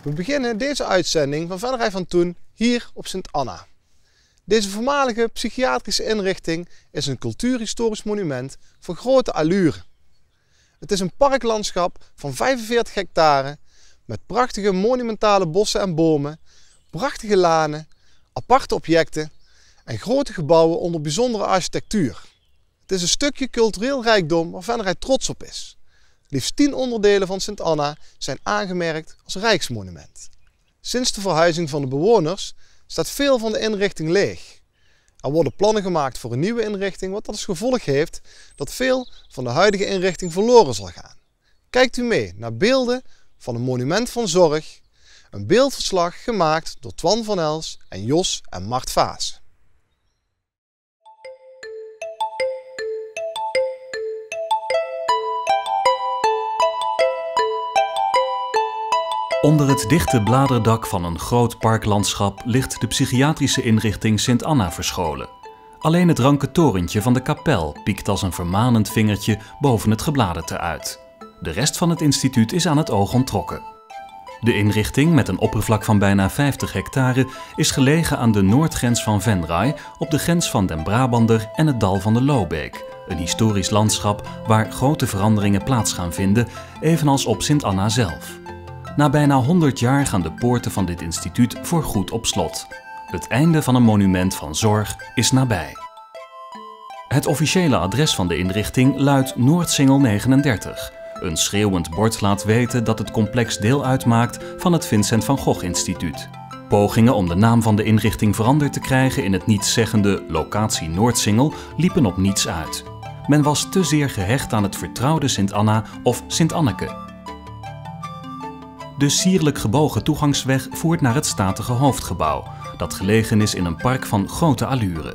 We beginnen deze uitzending van Venray van Toen hier op Sint Anna. Deze voormalige psychiatrische inrichting is een cultuurhistorisch monument van grote allure. Het is een parklandschap van 45 hectare met prachtige monumentale bossen en bomen, prachtige lanen, aparte objecten en grote gebouwen onder bijzondere architectuur. Het is een stukje cultureel rijkdom waar Venray trots op is. Liefst 10 onderdelen van Sint Anna zijn aangemerkt als Rijksmonument. Sinds de verhuizing van de bewoners staat veel van de inrichting leeg. Er worden plannen gemaakt voor een nieuwe inrichting, wat als gevolg heeft dat veel van de huidige inrichting verloren zal gaan. Kijkt u mee naar beelden van een monument van zorg, een beeldverslag gemaakt door Twan van Els en Jos en Mart Vaas. Onder het dichte bladerdak van een groot parklandschap ligt de psychiatrische inrichting Sint Anna verscholen. Alleen het ranke torentje van de kapel piekt als een vermanend vingertje boven het gebladerte uit. De rest van het instituut is aan het oog onttrokken. De inrichting, met een oppervlak van bijna 50 hectare, is gelegen aan de noordgrens van Venray, op de grens van Den Brabander en het dal van de Loobeek. Een historisch landschap waar grote veranderingen plaats gaan vinden, evenals op Sint Anna zelf. Na bijna 100 jaar gaan de poorten van dit instituut voorgoed op slot. Het einde van een monument van zorg is nabij. Het officiële adres van de inrichting luidt Noordsingel 39. Een schreeuwend bord laat weten dat het complex deel uitmaakt van het Vincent van Gogh Instituut. Pogingen om de naam van de inrichting veranderd te krijgen in het nietszeggende locatie Noordsingel liepen op niets uit. Men was te zeer gehecht aan het vertrouwde Sint Anna of Sint Anneke. De sierlijk gebogen toegangsweg voert naar het statige hoofdgebouw, dat gelegen is in een park van grote allure.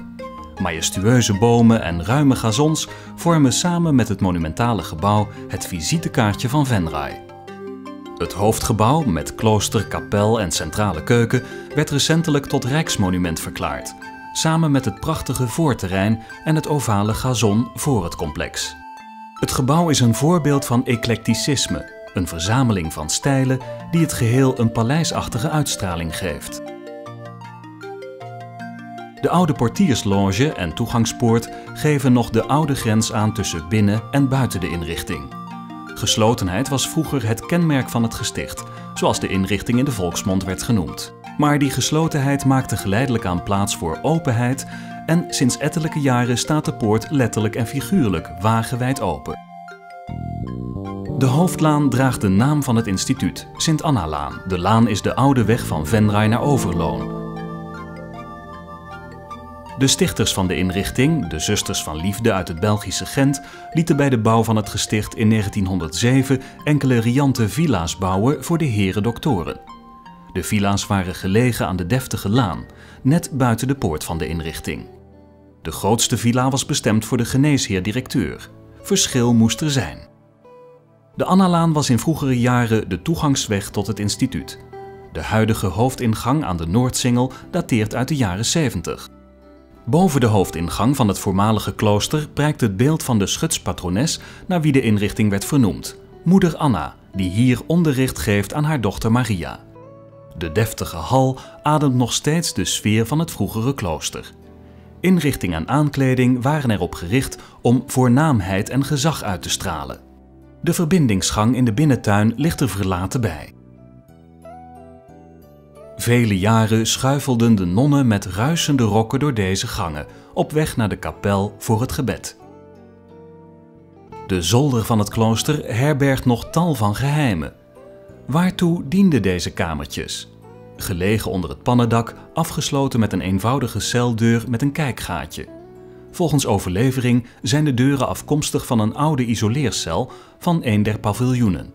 Majestueuze bomen en ruime gazons vormen samen met het monumentale gebouw het visitekaartje van Venray. Het hoofdgebouw, met klooster, kapel en centrale keuken, werd recentelijk tot Rijksmonument verklaard, samen met het prachtige voorterrein en het ovale gazon voor het complex. Het gebouw is een voorbeeld van eclecticisme, een verzameling van stijlen die het geheel een paleisachtige uitstraling geeft. De oude portiersloge en toegangspoort geven nog de oude grens aan tussen binnen en buiten de inrichting. Geslotenheid was vroeger het kenmerk van het gesticht, zoals de inrichting in de volksmond werd genoemd. Maar die geslotenheid maakte geleidelijk aan plaats voor openheid en sinds ettelijke jaren staat de poort letterlijk en figuurlijk wagenwijd open. De hoofdlaan draagt de naam van het instituut, Sint Anna-laan. De laan is de oude weg van Venray naar Overloon. De stichters van de inrichting, de Zusters van Liefde uit het Belgische Gent, lieten bij de bouw van het gesticht in 1907 enkele riante villa's bouwen voor de heren-doktoren. De villa's waren gelegen aan de deftige laan, net buiten de poort van de inrichting. De grootste villa was bestemd voor de geneesheer-directeur. Verschil moest er zijn. De Annalaan was in vroegere jaren de toegangsweg tot het instituut. De huidige hoofdingang aan de Noordsingel dateert uit de jaren 70. Boven de hoofdingang van het voormalige klooster prijkt het beeld van de schutspatrones naar wie de inrichting werd vernoemd, moeder Anna, die hier onderricht geeft aan haar dochter Maria. De deftige hal ademt nog steeds de sfeer van het vroegere klooster. Inrichting en aankleding waren erop gericht om voornaamheid en gezag uit te stralen. De verbindingsgang in de binnentuin ligt er verlaten bij. Vele jaren schuifelden de nonnen met ruisende rokken door deze gangen, op weg naar de kapel voor het gebed. De zolder van het klooster herbergt nog tal van geheimen. Waartoe dienden deze kamertjes? Gelegen onder het pannendak, afgesloten met een eenvoudige celdeur met een kijkgaatje. Volgens overlevering zijn de deuren afkomstig van een oude isoleercel van een der paviljoenen.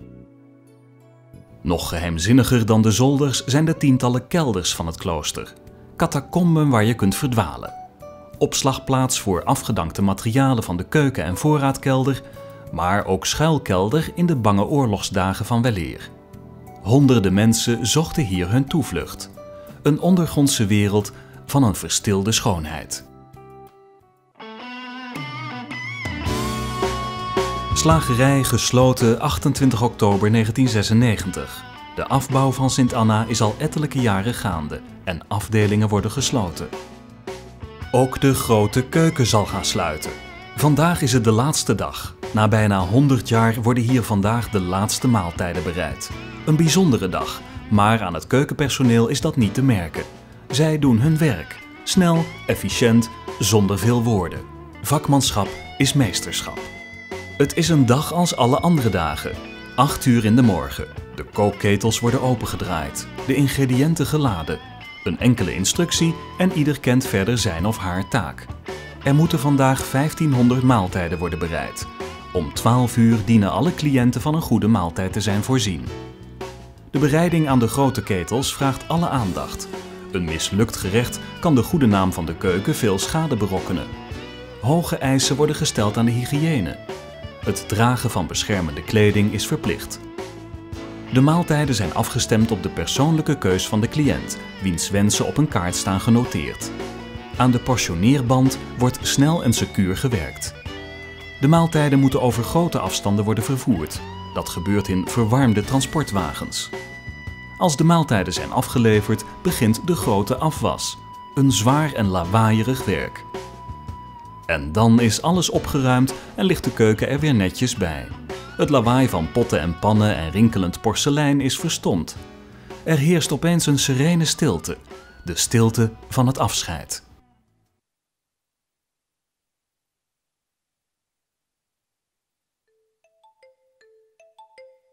Nog geheimzinniger dan de zolders zijn de tientallen kelders van het klooster. Catacomben waar je kunt verdwalen. Opslagplaats voor afgedankte materialen van de keuken- en voorraadkelder, maar ook schuilkelder in de bange oorlogsdagen van weleer. Honderden mensen zochten hier hun toevlucht. Een ondergrondse wereld van een verstilde schoonheid. Slagerij gesloten 28 oktober 1996. De afbouw van Sint Anna is al ettelijke jaren gaande en afdelingen worden gesloten. Ook de grote keuken zal gaan sluiten. Vandaag is het de laatste dag. Na bijna 100 jaar worden hier vandaag de laatste maaltijden bereid. Een bijzondere dag, maar aan het keukenpersoneel is dat niet te merken. Zij doen hun werk. Snel, efficiënt, zonder veel woorden. Vakmanschap is meesterschap. Het is een dag als alle andere dagen. 8 uur in de morgen. De kookketels worden opengedraaid. De ingrediënten geladen. Een enkele instructie en ieder kent verder zijn of haar taak. Er moeten vandaag 1500 maaltijden worden bereid. Om 12 uur dienen alle cliënten van een goede maaltijd te zijn voorzien. De bereiding aan de grote ketels vraagt alle aandacht. Een mislukt gerecht kan de goede naam van de keuken veel schade berokkenen. Hoge eisen worden gesteld aan de hygiëne. Het dragen van beschermende kleding is verplicht. De maaltijden zijn afgestemd op de persoonlijke keus van de cliënt, wiens wensen op een kaart staan genoteerd. Aan de portioneerband wordt snel en secuur gewerkt. De maaltijden moeten over grote afstanden worden vervoerd. Dat gebeurt in verwarmde transportwagens. Als de maaltijden zijn afgeleverd, begint de grote afwas. Een zwaar en lawaaierig werk. En dan is alles opgeruimd en ligt de keuken er weer netjes bij. Het lawaai van potten en pannen en rinkelend porselein is verstomd. Er heerst opeens een serene stilte. De stilte van het afscheid.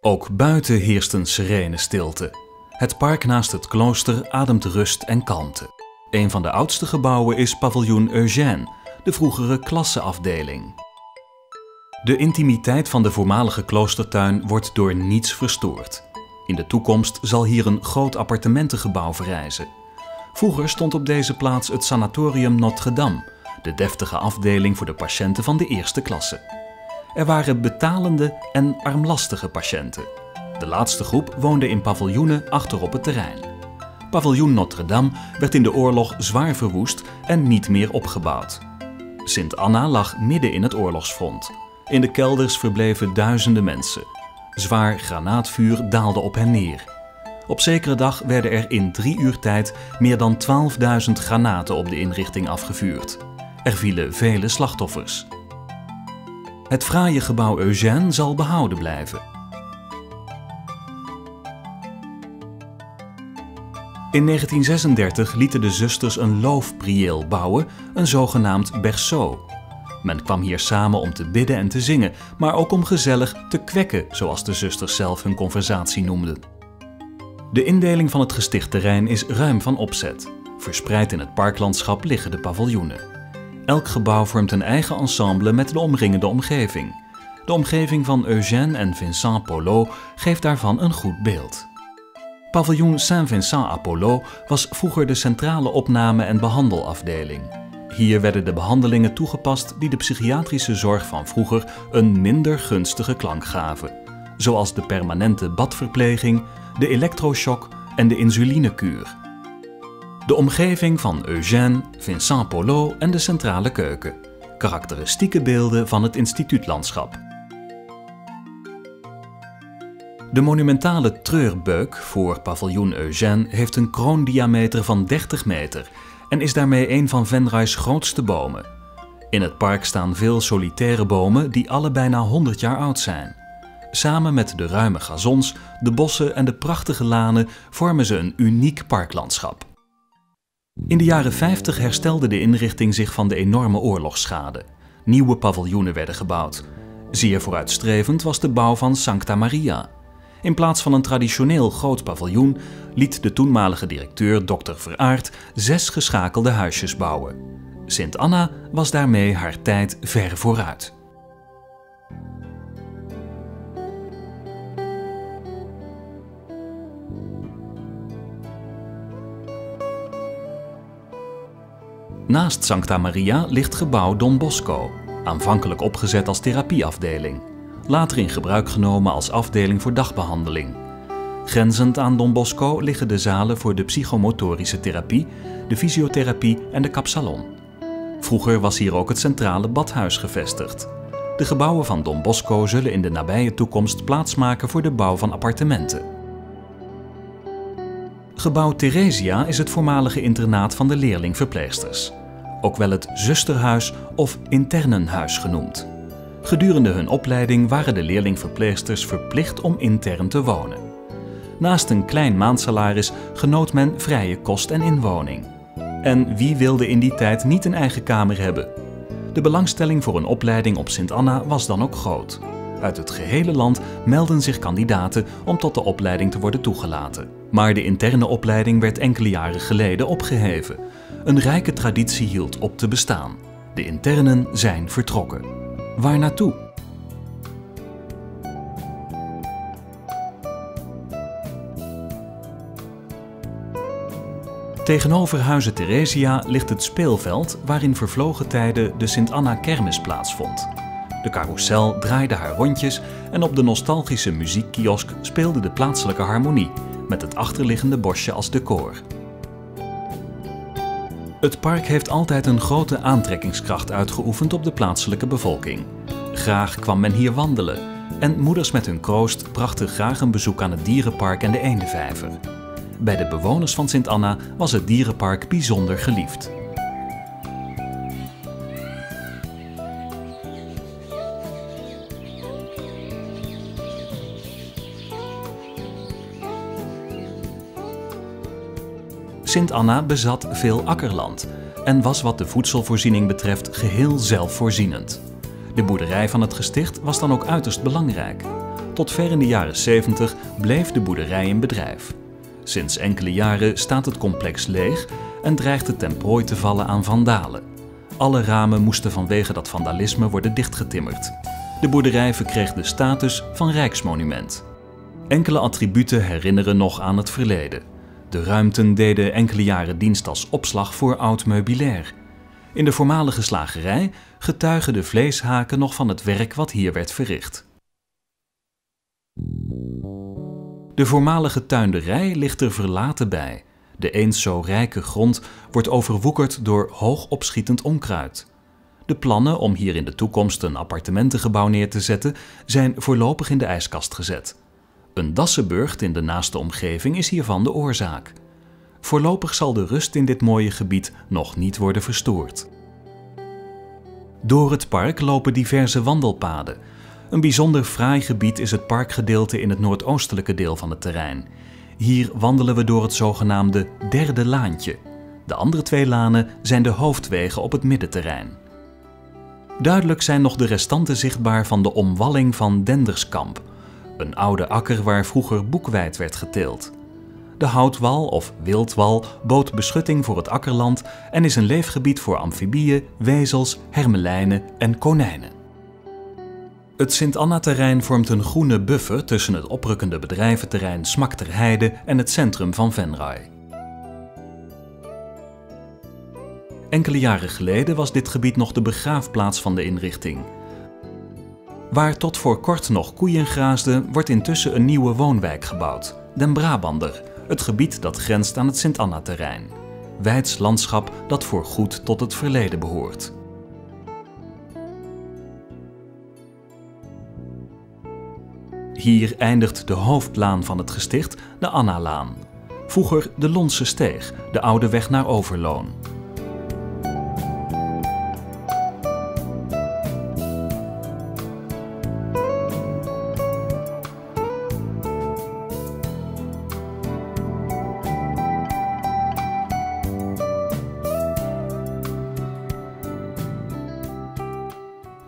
Ook buiten heerst een serene stilte. Het park naast het klooster ademt rust en kalmte. Een van de oudste gebouwen is paviljoen Eugène, de vroegere klasseafdeling. De intimiteit van de voormalige kloostertuin wordt door niets verstoord. In de toekomst zal hier een groot appartementengebouw verrijzen. Vroeger stond op deze plaats het sanatorium Notre-Dame, de deftige afdeling voor de patiënten van de eerste klasse. Er waren betalende en armlastige patiënten. De laatste groep woonde in paviljoenen achter op het terrein. Paviljoen Notre-Dame werd in de oorlog zwaar verwoest en niet meer opgebouwd. Sint Anna lag midden in het oorlogsfront. In de kelders verbleven duizenden mensen. Zwaar granaatvuur daalde op hen neer. Op zekere dag werden er in 3 uur tijd meer dan 12.000 granaten op de inrichting afgevuurd. Er vielen vele slachtoffers. Het fraaie gebouw Eugène zal behouden blijven. In 1936 lieten de zusters een loofpriëel bouwen, een zogenaamd berceau. Men kwam hier samen om te bidden en te zingen, maar ook om gezellig te kwekken, zoals de zusters zelf hun conversatie noemden. De indeling van het gestichtterrein is ruim van opzet. Verspreid in het parklandschap liggen de paviljoenen. Elk gebouw vormt een eigen ensemble met de omringende omgeving. De omgeving van Eugène en Vincent-Paulot geeft daarvan een goed beeld. Paviljoen Saint-Vincent-Apollo was vroeger de centrale opname- en behandelafdeling. Hier werden de behandelingen toegepast die de psychiatrische zorg van vroeger een minder gunstige klank gaven, zoals de permanente badverpleging, de elektroshock en de insulinekuur. De omgeving van Eugène, Vincent-Paulot en de centrale keuken. Karakteristieke beelden van het instituutlandschap. De monumentale treurbeuk voor paviljoen Eugène heeft een kroondiameter van 30 meter en is daarmee een van Venrays grootste bomen. In het park staan veel solitaire bomen die alle bijna 100 jaar oud zijn. Samen met de ruime gazons, de bossen en de prachtige lanen vormen ze een uniek parklandschap. In de jaren 50 herstelde de inrichting zich van de enorme oorlogsschade. Nieuwe paviljoenen werden gebouwd. Zeer vooruitstrevend was de bouw van Sancta Maria. In plaats van een traditioneel groot paviljoen liet de toenmalige directeur Dr. Veraert 6 geschakelde huisjes bouwen. Sint Anna was daarmee haar tijd ver vooruit. Naast Sancta Maria ligt gebouw Don Bosco, aanvankelijk opgezet als therapieafdeling. Later in gebruik genomen als afdeling voor dagbehandeling. Grenzend aan Don Bosco liggen de zalen voor de psychomotorische therapie, de fysiotherapie en de kapsalon. Vroeger was hier ook het centrale badhuis gevestigd. De gebouwen van Don Bosco zullen in de nabije toekomst plaatsmaken voor de bouw van appartementen. Gebouw Theresia is het voormalige internaat van de leerling-verpleegsters. Ook wel het zusterhuis of internenhuis genoemd. Gedurende hun opleiding waren de leerling-verpleegsters verplicht om intern te wonen. Naast een klein maandsalaris genoot men vrije kost en inwoning. En wie wilde in die tijd niet een eigen kamer hebben? De belangstelling voor een opleiding op Sint Anna was dan ook groot. Uit het gehele land meldden zich kandidaten om tot de opleiding te worden toegelaten. Maar de interne opleiding werd enkele jaren geleden opgeheven. Een rijke traditie hield op te bestaan. De internen zijn vertrokken. Waar naartoe? Tegenover Huize Theresia ligt het speelveld waar in vervlogen tijden de Sint Anna Kermis plaatsvond. De carrousel draaide haar rondjes en op de nostalgische muziekkiosk speelde de plaatselijke harmonie, met het achterliggende bosje als decor. Het park heeft altijd een grote aantrekkingskracht uitgeoefend op de plaatselijke bevolking. Graag kwam men hier wandelen en moeders met hun kroost brachten graag een bezoek aan het dierenpark en de eendenvijver. Bij de bewoners van Sint Anna was het dierenpark bijzonder geliefd. Sint Anna bezat veel akkerland en was wat de voedselvoorziening betreft geheel zelfvoorzienend. De boerderij van het gesticht was dan ook uiterst belangrijk. Tot ver in de jaren 70 bleef de boerderij in bedrijf. Sinds enkele jaren staat het complex leeg en dreigt het ten prooi te vallen aan vandalen. Alle ramen moesten vanwege dat vandalisme worden dichtgetimmerd. De boerderij verkreeg de status van rijksmonument. Enkele attributen herinneren nog aan het verleden. De ruimten deden enkele jaren dienst als opslag voor oud meubilair. In de voormalige slagerij getuigen de vleeshaken nog van het werk wat hier werd verricht. De voormalige tuinderij ligt er verlaten bij. De eens zo rijke grond wordt overwoekerd door hoog opschietend onkruid. De plannen om hier in de toekomst een appartementengebouw neer te zetten zijn voorlopig in de ijskast gezet. Een dassenburcht in de naaste omgeving is hiervan de oorzaak. Voorlopig zal de rust in dit mooie gebied nog niet worden verstoord. Door het park lopen diverse wandelpaden. Een bijzonder fraai gebied is het parkgedeelte in het noordoostelijke deel van het terrein. Hier wandelen we door het zogenaamde derde laantje. De andere twee lanen zijn de hoofdwegen op het middenterrein. Duidelijk zijn nog de restanten zichtbaar van de omwalling van Denderskamp, een oude akker waar vroeger boekweit werd geteeld. De houtwal of wildwal bood beschutting voor het akkerland en is een leefgebied voor amfibieën, wezels, hermelijnen en konijnen. Het Sint Anna-terrein vormt een groene buffer tussen het oprukkende bedrijventerrein Smakterheide en het centrum van Venray. Enkele jaren geleden was dit gebied nog de begraafplaats van de inrichting. Waar tot voor kort nog koeien graasden, wordt intussen een nieuwe woonwijk gebouwd, Den Brabander, het gebied dat grenst aan het Sint Anna-terrein. Weids landschap dat voorgoed tot het verleden behoort. Hier eindigt de hoofdlaan van het gesticht, de Annalaan. Vroeger de Lonse Steeg, de oude weg naar Overloon.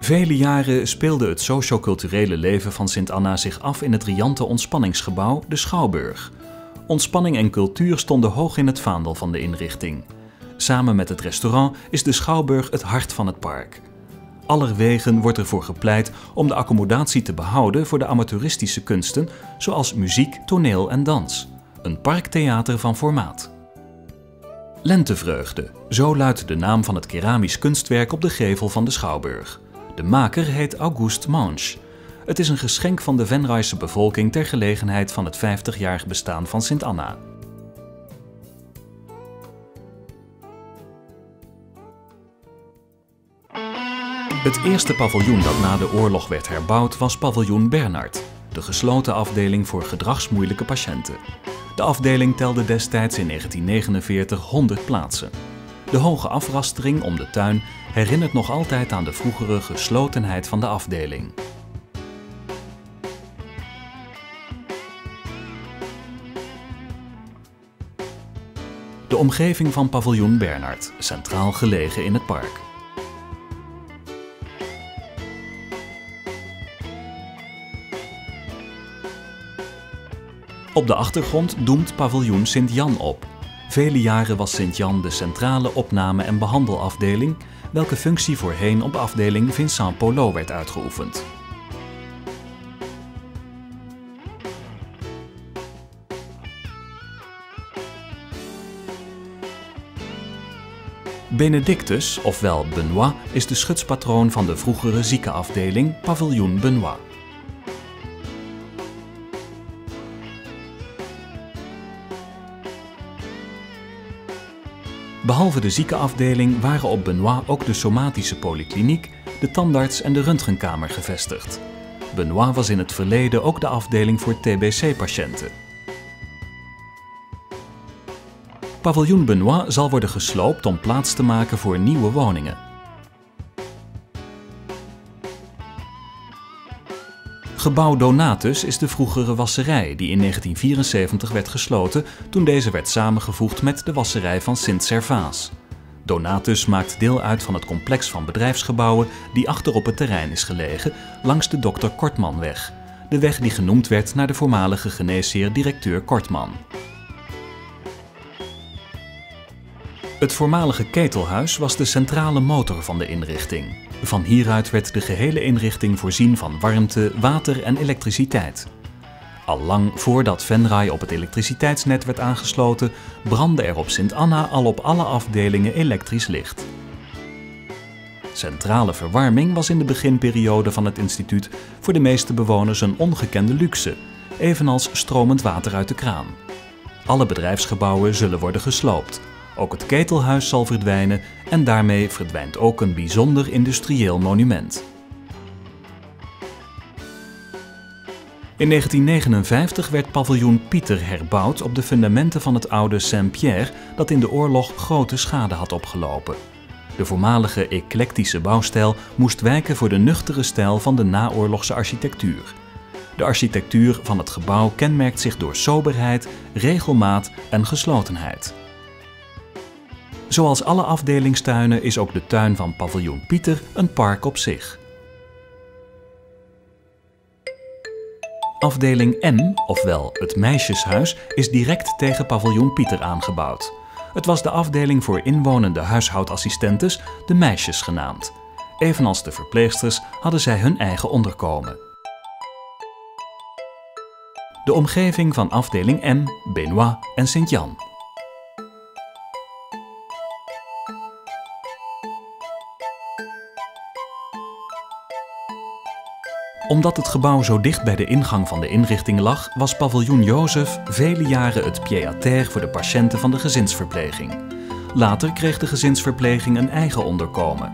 Vele jaren speelde het socio-culturele leven van Sint Anna zich af in het riante ontspanningsgebouw, de Schouwburg. Ontspanning en cultuur stonden hoog in het vaandel van de inrichting. Samen met het restaurant is de Schouwburg het hart van het park. Allerwegen wordt ervoor gepleit om de accommodatie te behouden voor de amateuristische kunsten, zoals muziek, toneel en dans. Een parktheater van formaat. Lentevreugde, zo luidt de naam van het keramisch kunstwerk op de gevel van de Schouwburg. De maker heet Auguste Manche. Het is een geschenk van de Venrayse bevolking ter gelegenheid van het 50-jarig bestaan van Sint Anna. Het eerste paviljoen dat na de oorlog werd herbouwd was paviljoen Bernhard. de gesloten afdeling voor gedragsmoeilijke patiënten. De afdeling telde destijds in 1949 100 plaatsen. De hoge afrastering om de tuin herinnert nog altijd aan de vroegere geslotenheid van de afdeling. De omgeving van paviljoen Bernhard, centraal gelegen in het park. Op de achtergrond doemt paviljoen Sint-Jan op. Vele jaren was Sint-Jan de centrale opname- en behandelafdeling, welke functie voorheen op de afdeling Vincent Paulot werd uitgeoefend. Benedictus, ofwel Benoît, is de schutspatroon van de vroegere ziekenafdeling paviljoen Benoît. Behalve de ziekenafdeling waren op Benoît ook de somatische polykliniek, de tandarts en de röntgenkamer gevestigd. Benoît was in het verleden ook de afdeling voor TBC-patiënten. Paviljoen Benoît zal worden gesloopt om plaats te maken voor nieuwe woningen. Gebouw Donatus is de vroegere wasserij die in 1974 werd gesloten toen deze werd samengevoegd met de wasserij van Sint-Servaas. Donatus maakt deel uit van het complex van bedrijfsgebouwen die achter op het terrein is gelegen langs de Dr. Kortmanweg, de weg die genoemd werd naar de voormalige geneesheer directeur Kortman. Het voormalige ketelhuis was de centrale motor van de inrichting. Van hieruit werd de gehele inrichting voorzien van warmte, water en elektriciteit. Al lang voordat Venray op het elektriciteitsnet werd aangesloten, brandde er op Sint-Anna al op alle afdelingen elektrisch licht. Centrale verwarming was in de beginperiode van het instituut voor de meeste bewoners een ongekende luxe, evenals stromend water uit de kraan. Alle bedrijfsgebouwen zullen worden gesloopt. Ook het ketelhuis zal verdwijnen en daarmee verdwijnt ook een bijzonder industrieel monument. In 1959 werd paviljoen Pieter herbouwd op de fundamenten van het oude Saint-Pierre dat in de oorlog grote schade had opgelopen. De voormalige eclectische bouwstijl moest wijken voor de nuchtere stijl van de naoorlogse architectuur. De architectuur van het gebouw kenmerkt zich door soberheid, regelmaat en geslotenheid. Zoals alle afdelingstuinen is ook de tuin van paviljoen Pieter een park op zich. Afdeling M, ofwel het meisjeshuis, is direct tegen paviljoen Pieter aangebouwd. Het was de afdeling voor inwonende huishoudassistentes, de meisjes genaamd. Evenals de verpleegsters hadden zij hun eigen onderkomen. De omgeving van afdeling M, Benoît en Sint-Jan. Omdat het gebouw zo dicht bij de ingang van de inrichting lag, was paviljoen Jozef vele jaren het pied-à-terre voor de patiënten van de gezinsverpleging. Later kreeg de gezinsverpleging een eigen onderkomen.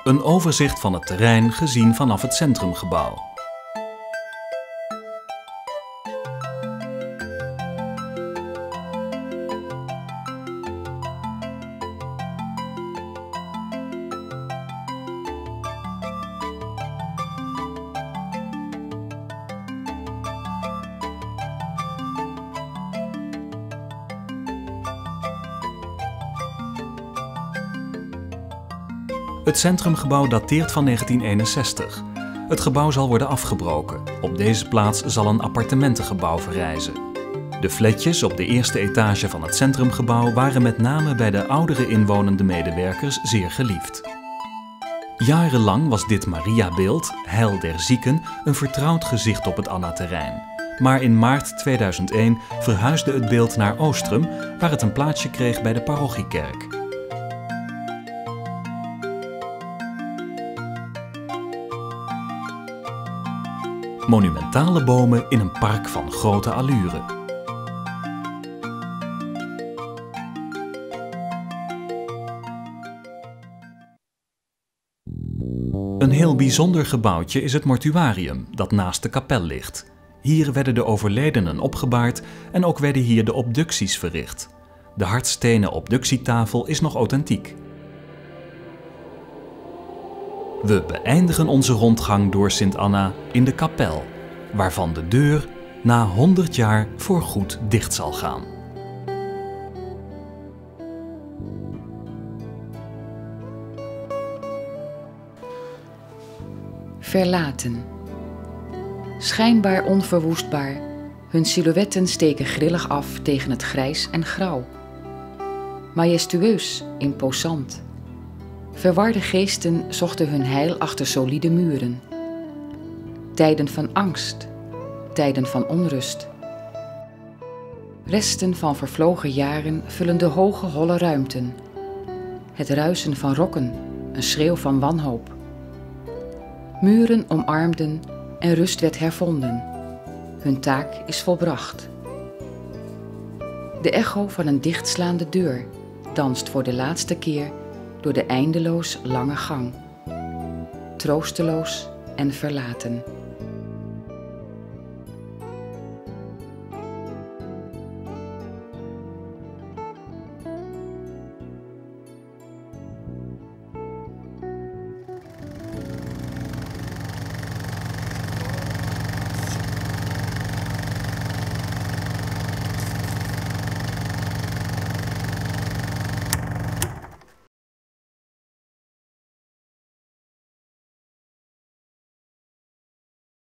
Een overzicht van het terrein gezien vanaf het centrumgebouw. Het centrumgebouw dateert van 1961. Het gebouw zal worden afgebroken. Op deze plaats zal een appartementengebouw verrijzen. De flatjes op de eerste etage van het centrumgebouw waren met name bij de oudere inwonende medewerkers zeer geliefd. Jarenlang was dit Mariabeeld, Heil der Zieken, een vertrouwd gezicht op het Anna-terrein. Maar in maart 2001 verhuisde het beeld naar Oostrum, waar het een plaatsje kreeg bij de parochiekerk. Monumentale bomen in een park van grote allure. Een heel bijzonder gebouwtje is het mortuarium dat naast de kapel ligt. Hier werden de overledenen opgebaard en ook werden hier de obducties verricht. De hardstenen obductietafel is nog authentiek. We beëindigen onze rondgang door Sint Anna in de kapel, waarvan de deur na 100 jaar voorgoed dicht zal gaan. Verlaten. Schijnbaar onverwoestbaar, hun silhouetten steken grillig af tegen het grijs en grauw. Majestueus, imposant. Verwarde geesten zochten hun heil achter solide muren. Tijden van angst, tijden van onrust. Resten van vervlogen jaren vullen de hoge holle ruimten. Het ruisen van rokken, een schreeuw van wanhoop. Muren omarmden en rust werd hervonden. Hun taak is volbracht. De echo van een dichtslaande deur danst voor de laatste keer door de eindeloos lange gang. Troosteloos en verlaten.